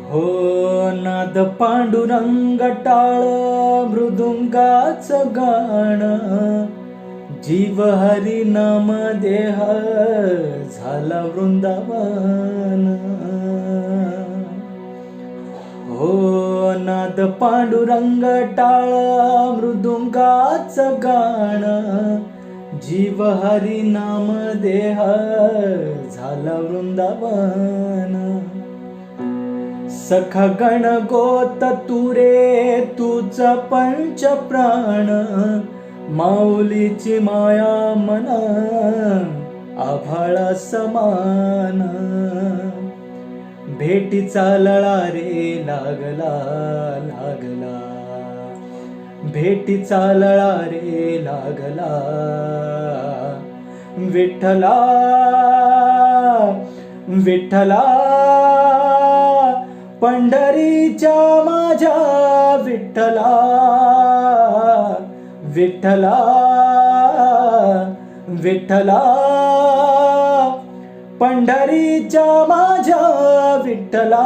हो नाद पांडुरंग टाळ मृदुंगाचं गाणं, जीव हरी नाम देह झाला वृंदावन. हो नाद पांडुरंग टाळ मृदुंगाचं गाणं, जीव हरी नाम देह झाला वृंदावन. सखा गण गोत तुरे तुझ पंच प्राण, माऊलीची माया मन आभाळा समान. भेटीचा लळा रे लागला लागला, भेटीचा लळा रे लागला. विठ्ठला विठ्ठला पंढरीच्या माझ्या विठ्ठला, विठ्ठला विठ्ठला पंढरीच्या माझ्या विठ्ठला.